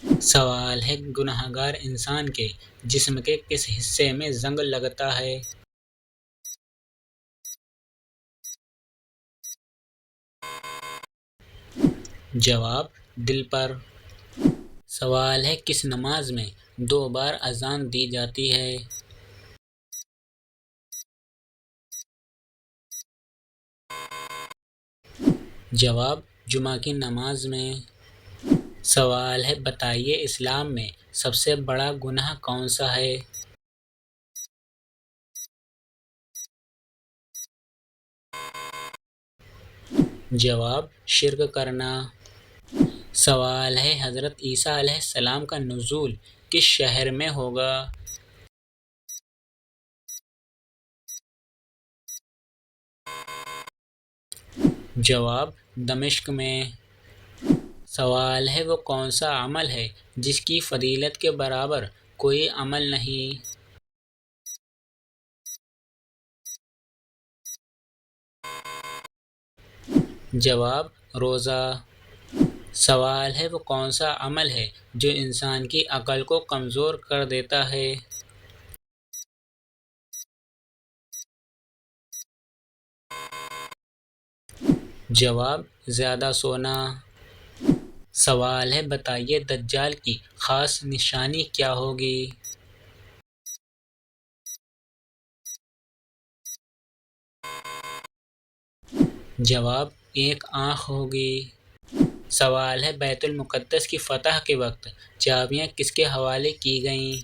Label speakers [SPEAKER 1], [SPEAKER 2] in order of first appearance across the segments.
[SPEAKER 1] سوال ہے گنہگار انسان کے جسم کے کس حصے میں زنگ لگتا ہے؟ جواب دل پر۔ سوال ہے کس نماز میں 2 بار اذان دی جاتی ہے؟ جواب جمعہ کی نماز میں۔ سوال ہے بتائیے اسلام میں سب سے بڑا گناہ کون سا ہے؟ جواب شرک کرنا۔ سوال ہے حضرت عیسیٰ علیہ السلام کا نزول کس شہر میں ہوگا؟ جواب دمشق میں۔ سوال ہے وہ کون سا عمل ہے جس کی فضیلت کے برابر کوئی عمل نہیں؟ جواب روزہ۔ سوال ہے وہ کون سا عمل ہے جو انسان کی عقل کو کمزور کر دیتا ہے؟ جواب زیادہ سونا۔ سوال ہے بتائیے دجال کی خاص نشانی کیا ہوگی؟ جواب ایک آنکھ ہوگی۔ سوال ہے بیت المقدس کی فتح کے وقت چابیاں کس کے حوالے کی گئیں؟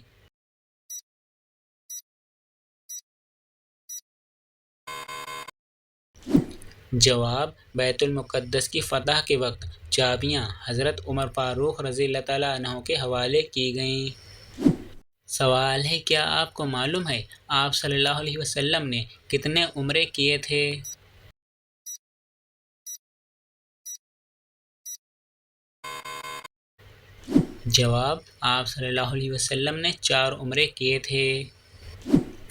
[SPEAKER 1] جواب بیت المقدس کی فتح کے وقت چابیاں حضرت عمر فاروق رضی اللہ تعالیٰ عنہ کے حوالے کی گئیں۔ سوال ہے کیا آپ کو معلوم ہے آپ صلی اللہ علیہ وسلم نے کتنے عمرے کیے تھے؟ جواب آپ صلی اللہ علیہ وسلم نے 4 عمرے کیے تھے۔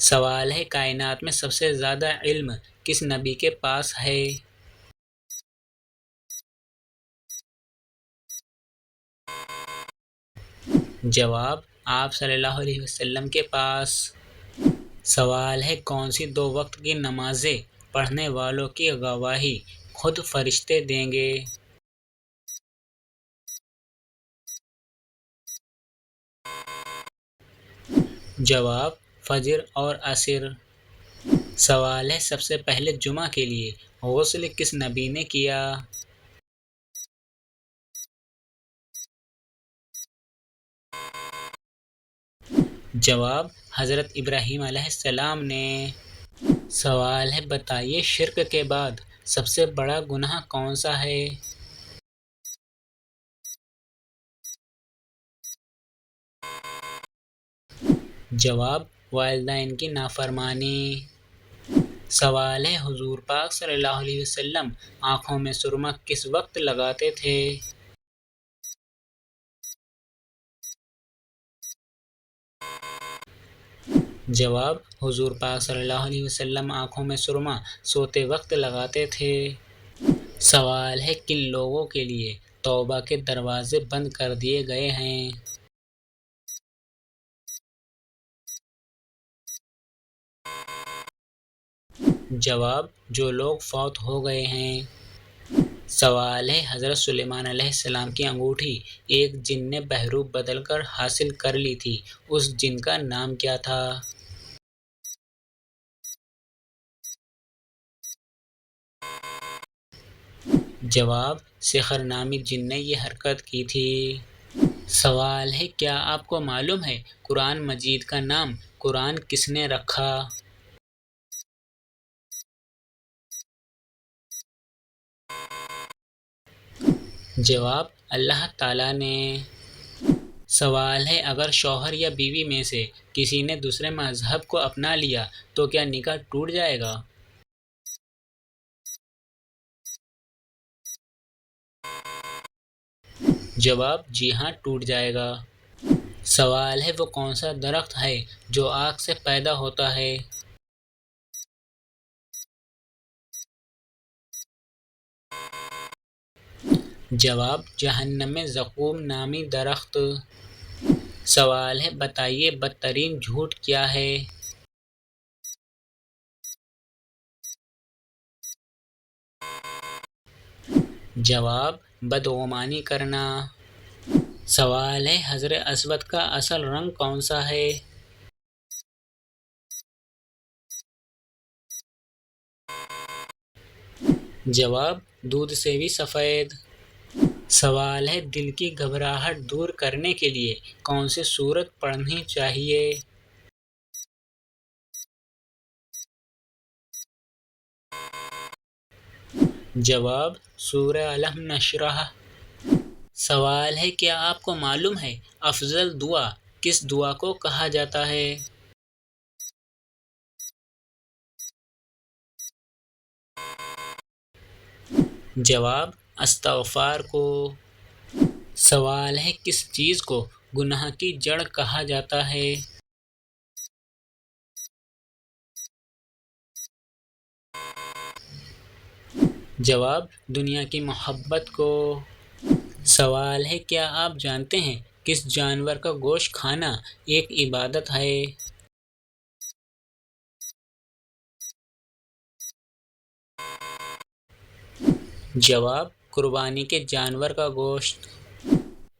[SPEAKER 1] سوال ہے کائنات میں سب سے زیادہ علم کس نبی کے پاس ہے؟ جواب آپ صلی اللہ علیہ وسلم کے پاس۔ سوال ہے کون سی 2 وقت کی نمازیں پڑھنے والوں کی گواہی خود فرشتے دیں گے؟ جواب فجر اور عصر۔ سوال ہے سب سے پہلے جمعہ کے لیے غسل کس نبی نے کیا؟ جواب حضرت ابراہیم علیہ السلام نے۔ سوال ہے بتائیے شرک کے بعد سب سے بڑا گناہ کون سا ہے؟ جواب والدین کی نافرمانی۔ سوال ہے حضور پاک صلی اللہ علیہ وسلم آنکھوں میں سرما کس وقت لگاتے تھے؟ جواب حضور پاک صلی اللہ علیہ وسلم آنکھوں میں سرما سوتے وقت لگاتے تھے۔ سوال ہے کن لوگوں کے لیے توبہ کے دروازے بند کر دیے گئے ہیں؟ جواب جو لوگ فوت ہو گئے ہیں۔ سوال ہے حضرت سلیمان علیہ السلام کی انگوٹھی ایک جن نے بحروب بدل کر حاصل کر لی تھی، اس جن کا نام کیا تھا؟ جواب سحر نامی جن نے یہ حرکت کی تھی۔ سوال ہے کیا آپ کو معلوم ہے قرآن مجید کا نام قرآن کس نے رکھا؟ جواب اللہ تعالیٰ نے۔ سوال ہے اگر شوہر یا بیوی میں سے کسی نے دوسرے مذہب کو اپنا لیا تو کیا نکاح ٹوٹ جائے گا؟ جواب جی ہاں ٹوٹ جائے گا۔ سوال ہے وہ کون سا درخت ہے جو آگ سے پیدا ہوتا ہے؟ جواب جہنم میں زقوم نامی درخت۔ سوال ہے بتائیے بدترین جھوٹ کیا ہے؟ جواب بدگمانی کرنا۔ سوال ہے حجر اسود کا اصل رنگ کون سا ہے؟ جواب دودھ سے بھی سفید۔ سوال ہے دل کی گھبراہٹ دور کرنے کے لیے کون سی سورت پڑھنی چاہیے؟ جواب سورہ الم نشرح۔ سوال ہے کیا آپ کو معلوم ہے افضل دعا کس دعا کو کہا جاتا ہے؟ جواب استغفار کو۔ سوال ہے کس چیز کو گناہ کی جڑ کہا جاتا ہے؟ جواب دنیا کی محبت کو۔ سوال ہے کیا آپ جانتے ہیں کس جانور کا گوشت کھانا ایک عبادت ہے؟ جواب قربانی کے جانور کا گوشت۔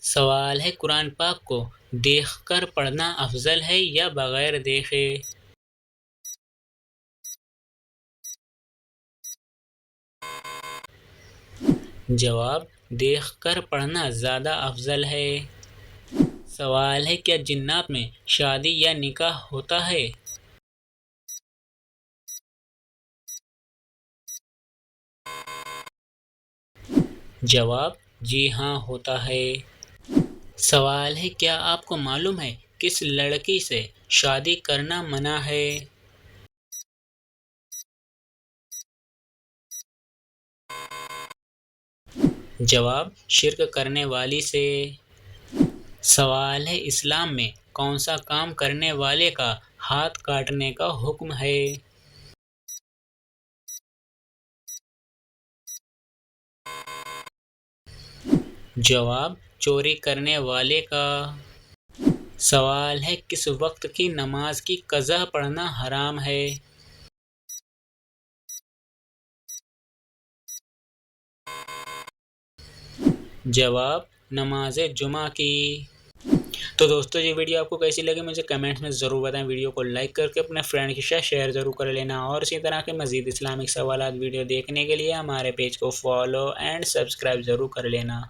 [SPEAKER 1] سوال ہے قرآن پاک کو دیکھ کر پڑھنا افضل ہے یا بغیر دیکھے؟ جواب دیکھ کر پڑھنا زیادہ افضل ہے۔ سوال ہے کیا جنات میں شادی یا نکاح ہوتا ہے؟ جواب جی ہاں ہوتا ہے۔ سوال ہے کیا آپ کو معلوم ہے کس لڑکی سے شادی کرنا منع ہے؟ جواب شرک کرنے والی سے۔ سوال ہے اسلام میں کون سا کام کرنے والے کا ہاتھ کاٹنے کا حکم ہے؟ جواب چوری کرنے والے کا۔ سوال ہے کس وقت کی نماز کی قضا پڑھنا حرام ہے؟ جواب نماز جمعہ کی۔ تو دوستو یہ ویڈیو آپ کو کیسی لگی مجھے کمنٹس میں ضرور بتائیں۔ ویڈیو کو لائک کر کے اپنے فرینڈ کے ساتھ شیئر ضرور کر لینا، اور اسی طرح کے مزید اسلامک سوالات ویڈیو دیکھنے کے لیے ہمارے پیج کو فالو اینڈ سبسکرائب ضرور کر لینا۔